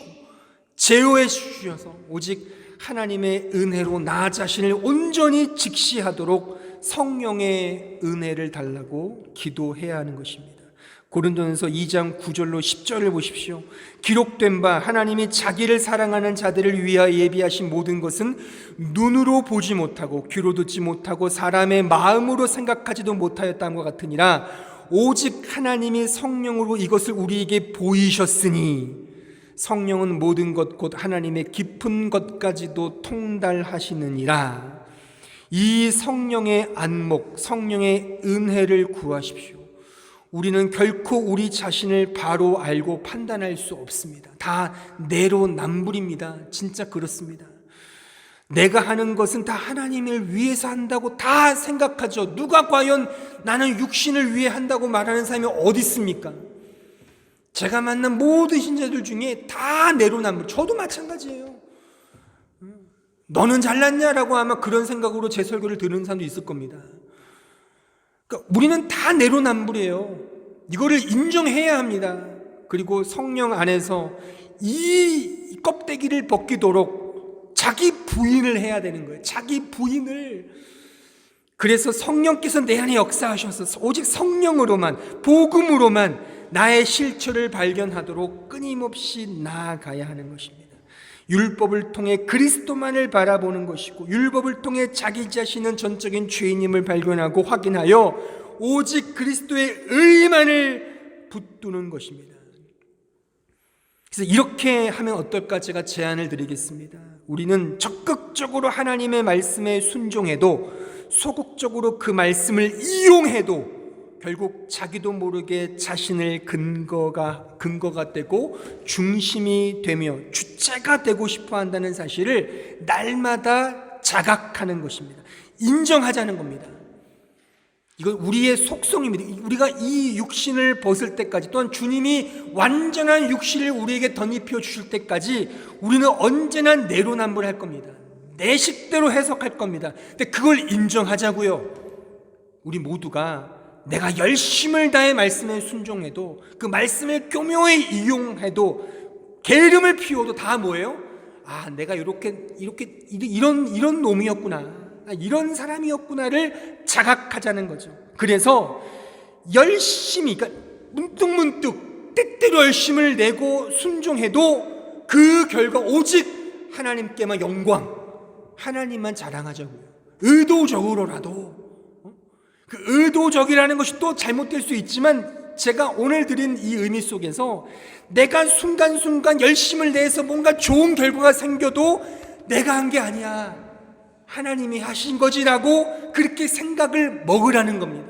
제어해 주셔서 오직 하나님의 은혜로 나 자신을 온전히 직시하도록 성령의 은혜를 달라고 기도해야 하는 것입니다. 고린도전서 2장 9절로 10절을 보십시오. 기록된 바 하나님이 자기를 사랑하는 자들을 위하여 예비하신 모든 것은 눈으로 보지 못하고 귀로 듣지 못하고 사람의 마음으로 생각하지도 못하였다는 것 같으니라. 오직 하나님이 성령으로 이것을 우리에게 보이셨으니 성령은 모든 것 곧 하나님의 깊은 것까지도 통달하시느니라. 이 성령의 안목, 성령의 은혜를 구하십시오. 우리는 결코 우리 자신을 바로 알고 판단할 수 없습니다. 다 내로남불입니다. 진짜 그렇습니다. 내가 하는 것은 다 하나님을 위해서 한다고 다 생각하죠. 누가 과연 나는 육신을 위해 한다고 말하는 사람이 어디 있습니까? 제가 만난 모든 신자들 중에 다 내로남불, 저도 마찬가지예요. 너는 잘났냐라고 아마 그런 생각으로 제 설교를 들은 사람도 있을 겁니다. 그러니까 우리는 다 내로남불이에요. 이거를 인정해야 합니다. 그리고 성령 안에서 이 이 껍데기를 벗기도록 자기 부인을 해야 되는 거예요. 자기 부인을. 그래서 성령께서 내 안에 역사하셔서 오직 성령으로만, 복음으로만 나의 실체를 발견하도록 끊임없이 나아가야 하는 것입니다. 율법을 통해 그리스도만을 바라보는 것이고, 율법을 통해 자기 자신은 전적인 죄인임을 발견하고 확인하여 오직 그리스도의 의만을 붙드는 것입니다. 그래서 이렇게 하면 어떨까 제가 제안을 드리겠습니다. 우리는 적극적으로 하나님의 말씀에 순종해도, 소극적으로 그 말씀을 이용해도 결국 자기도 모르게 자신을 근거가 되고 중심이 되며 주체가 되고 싶어 한다는 사실을 날마다 자각하는 것입니다. 인정하자는 겁니다. 이건 우리의 속성입니다. 우리가 이 육신을 벗을 때까지, 또한 주님이 완전한 육신을 우리에게 덧입혀 주실 때까지 우리는 언제나 내로남불할 겁니다. 내 식대로 해석할 겁니다. 근데 그걸 인정하자고요. 우리 모두가 내가 열심을 다해 말씀에 순종해도, 그 말씀을 교묘히 이용해도, 게으름을 피워도 다 뭐예요? 아, 내가 이런 놈이었구나, 이런 사람이었구나를 자각하자는 거죠. 그래서 열심히, 그러니까 문득문득 때때로 열심을 내고 순종해도 그 결과 오직 하나님께만 영광, 하나님만 자랑하자고요. 의도적으로라도. 그 의도적이라는 것이 또 잘못될 수 있지만, 제가 오늘 드린 이 의미 속에서 내가 순간순간 열심을 내서 뭔가 좋은 결과가 생겨도 내가 한 게 아니야, 하나님이 하신 거지라고 그렇게 생각을 먹으라는 겁니다.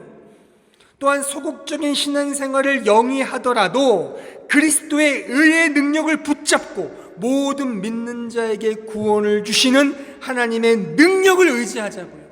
또한 소극적인 신앙생활을 영위하더라도 그리스도의 의의 능력을 붙잡고 모든 믿는 자에게 구원을 주시는 하나님의 능력을 의지하자고요.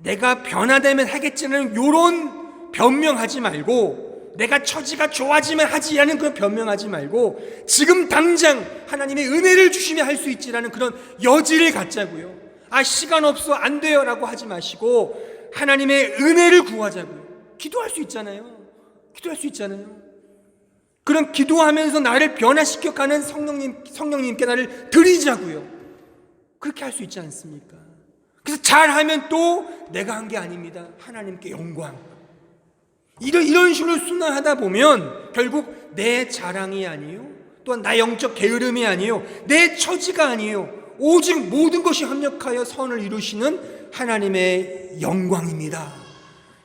내가 변화되면 하겠지는 이런 변명하지 말고, 내가 처지가 좋아지면 하지라는 그런 변명하지 말고, 지금 당장 하나님의 은혜를 주시면 할 수 있지라는 그런 여지를 갖자고요. 아, 시간 없어, 안 돼요 라고 하지 마시고 하나님의 은혜를 구하자고요. 기도할 수 있잖아요. 그런 기도하면서 나를 변화시켜 가는 성령님께 나를 드리자고요. 그렇게 할 수 있지 않습니까? 그래서 잘하면 또 내가 한 게 아닙니다, 하나님께 영광. 이런 식으로 순환하다 보면 결국 내 자랑이 아니에요, 또한 나의 영적 게으름이 아니에요, 내 처지가 아니에요, 오직 모든 것이 합력하여 선을 이루시는 하나님의 영광입니다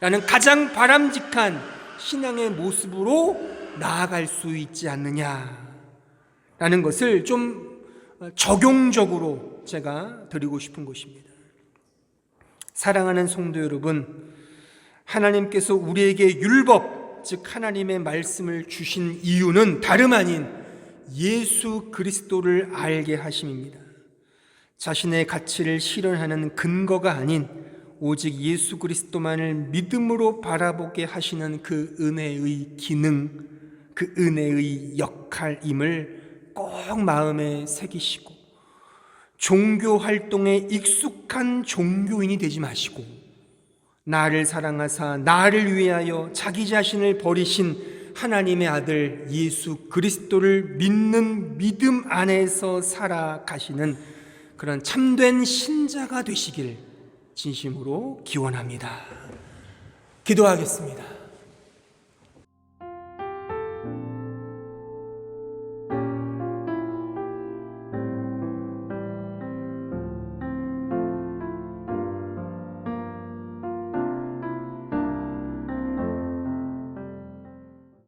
라는 가장 바람직한 신앙의 모습으로 나아갈 수 있지 않느냐라는 것을 좀 적용적으로 제가 드리고 싶은 것입니다. 사랑하는 성도 여러분, 하나님께서 우리에게 율법, 즉 하나님의 말씀을 주신 이유는 다름 아닌 예수 그리스도를 알게 하심입니다. 자신의 가치를 실현하는 근거가 아닌 오직 예수 그리스도만을 믿음으로 바라보게 하시는 그 은혜의 기능, 그 은혜의 역할임을 꼭 마음에 새기시고, 종교 활동에 익숙한 종교인이 되지 마시고, 나를 사랑하사 나를 위하여 자기 자신을 버리신 하나님의 아들 예수 그리스도를 믿는 믿음 안에서 살아가시는 그런 참된 신자가 되시길 진심으로 기원합니다. 기도하겠습니다.